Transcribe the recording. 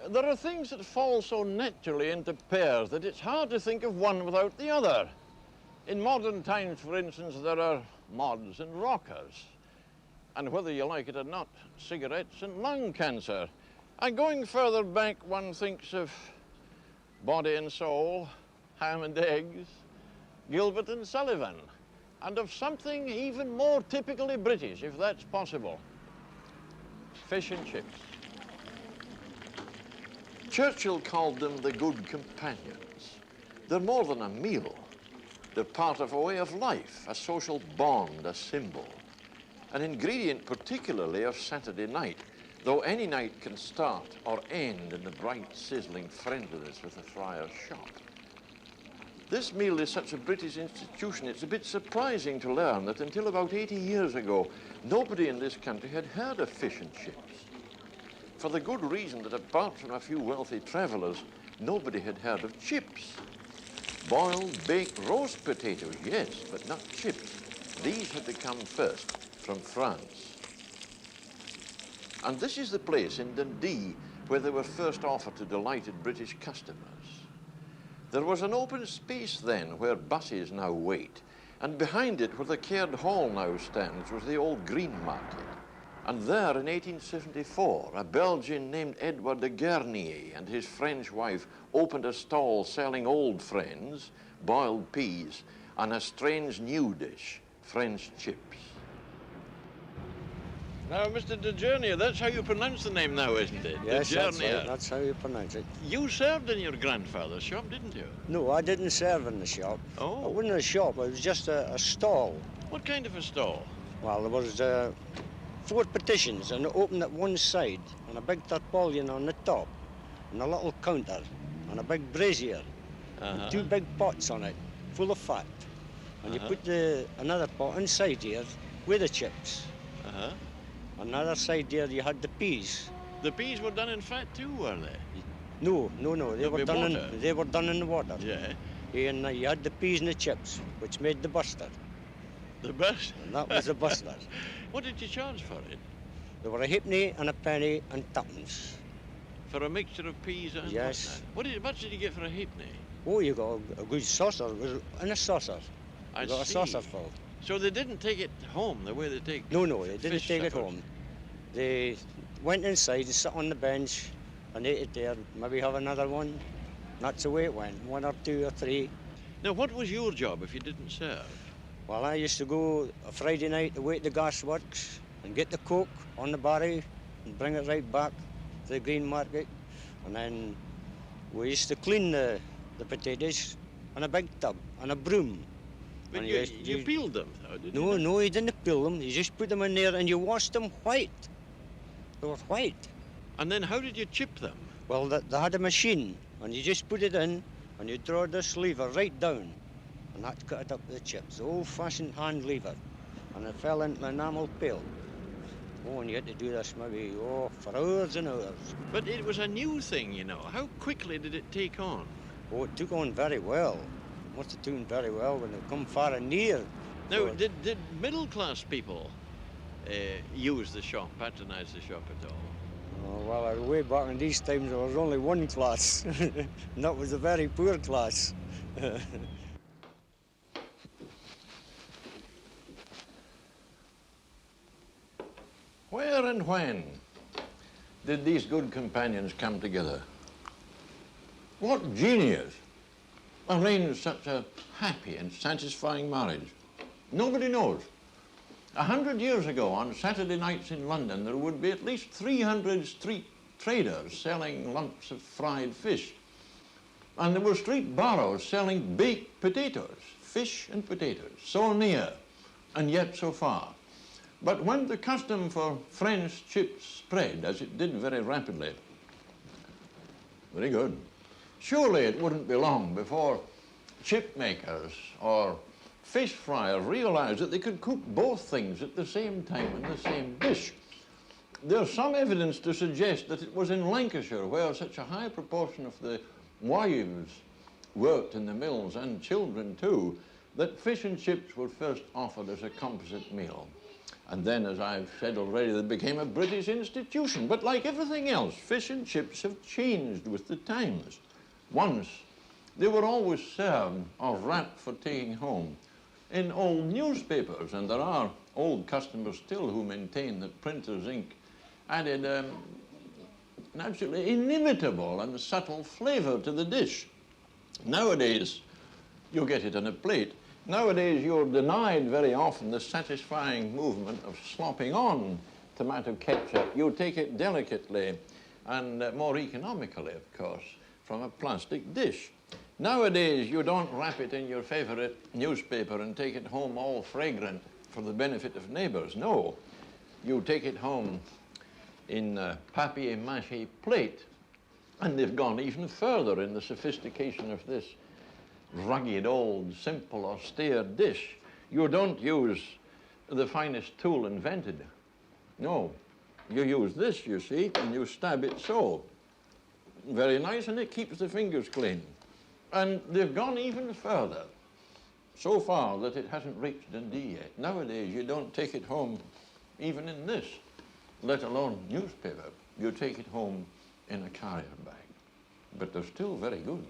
There are things that fall so naturally into pairs that it's hard to think of one without the other. In modern times, for instance, there are mods and rockers. And whether you like it or not, cigarettes and lung cancer. And going further back, one thinks of body and soul, ham and eggs, Gilbert and Sullivan, and of something even more typically British, if that's possible, fish and chips. Churchill called them the good companions. They're more than a meal. They're part of a way of life, a social bond, a symbol. An ingredient particularly of Saturday night, though any night can start or end in the bright, sizzling friendliness of the friar's shop. This meal is such a British institution, it's a bit surprising to learn that until about 80 years ago, nobody in this country had heard of fish and chips. For the good reason that apart from a few wealthy travellers, nobody had heard of chips. Boiled, baked, roast potatoes, yes, but not chips. These had to come first from France. And this is the place in Dundee where they were first offered to delighted British customers. There was an open space then where buses now wait, and behind it, where the Caird Hall now stands, was the old Green Market. And there, in 1874, a Belgian named Edward de Garnier and his French wife opened a stall selling old friends, boiled peas, and a strange new dish, French chips. Now, Mr. de Garnier, that's how you pronounce the name now, isn't it? Yes, that's how you pronounce it. You served in your grandfather's shop, didn't you? No, I didn't serve in the shop. Oh. It wasn't a shop, it was just a stall. What kind of a stall? Well, there was 4 partitions, and it opened at one side, and a big tarpaulin on the top, and a little counter, and a big brazier, and 2 big pots on it, full of fat. And you put another pot inside here with the chips. On the other side there, you had the peas. The peas were done in fat too, were they? No. They were done in the water. Yeah. And you had the peas and the chips, which made the buster. The best? And that was the buster. What did you charge for it? There were a halfpenny and a penny and 2pence. For a mixture of peas and yes. What much did you get for a halfpenny? Oh, you got a good saucer. It was in a saucer. I got a saucer full. So they didn't take it home the way they take No, they didn't take it home. They went inside and sat on the bench and ate it there. Maybe have another one. That's the way it went, 1 or 2 or 3. Now, what was your job if you didn't serve? Well, I used to go a Friday night to wait the gasworks and get the coke on the barry and bring it right back to the Green Market. And then we used to clean the potatoes on a big tub and a broom. But you peeled them, though, didn't you? No, you didn't peel them. You just put them in there and you washed them white. They were white. And then how did you chip them? Well, they had a machine, and you just put it in, and you draw this lever right down, and that cut it up the chips, the old-fashioned hand lever, and it fell into an enamel pail. Oh, and you had to do this maybe, for hours and hours. But it was a new thing, you know. How quickly did it take on? Oh, it took on very well. It must have taken very well when it come far and near. Now, did middle-class people use the shop, patronize the shop at all? Oh, well, way back in these times, there was only one class, and that was a very poor class. Where and when did these good companions come together? What genius arranged such a happy and satisfying marriage? Nobody knows. 100 years ago, on Saturday nights in London, there would be at least 300 street traders selling lumps of fried fish. And there were street barrows selling baked potatoes, fish and potatoes, so near and yet so far. But when the custom for French chips spread, as it did very rapidly, very good, surely it wouldn't be long before chip makers or fish fryers realized that they could cook both things at the same time in the same dish. There's some evidence to suggest that it was in Lancashire, where such a high proportion of the wives worked in the mills, and children too, that fish and chips were first offered as a composite meal. And then, as I've said already, they became a British institution. But like everything else, fish and chips have changed with the times. Once, they were always served or wrapped for taking home in old newspapers, and there are old customers still who maintain that printer's ink added an absolutely inimitable and subtle flavour to the dish. Nowadays, you get it on a plate. Nowadays, you're denied very often the satisfying movement of slopping on tomato ketchup. You take it delicately and more economically, of course, from a plastic dish. Nowadays, you don't wrap it in your favourite newspaper and take it home all fragrant for the benefit of neighbours. No, you take it home in a papier-mâché plate, and they've gone even further in the sophistication of this rugged, old, simple, austere dish. You don't use the finest tool invented. No, you use this, you see, and you stab it so. Very nice, and it keeps the fingers clean. And they've gone even further, so far that it hasn't reached Dundee yet. Nowadays, you don't take it home even in this, let alone newspaper. You take it home in a carrier bag. But they're still very good.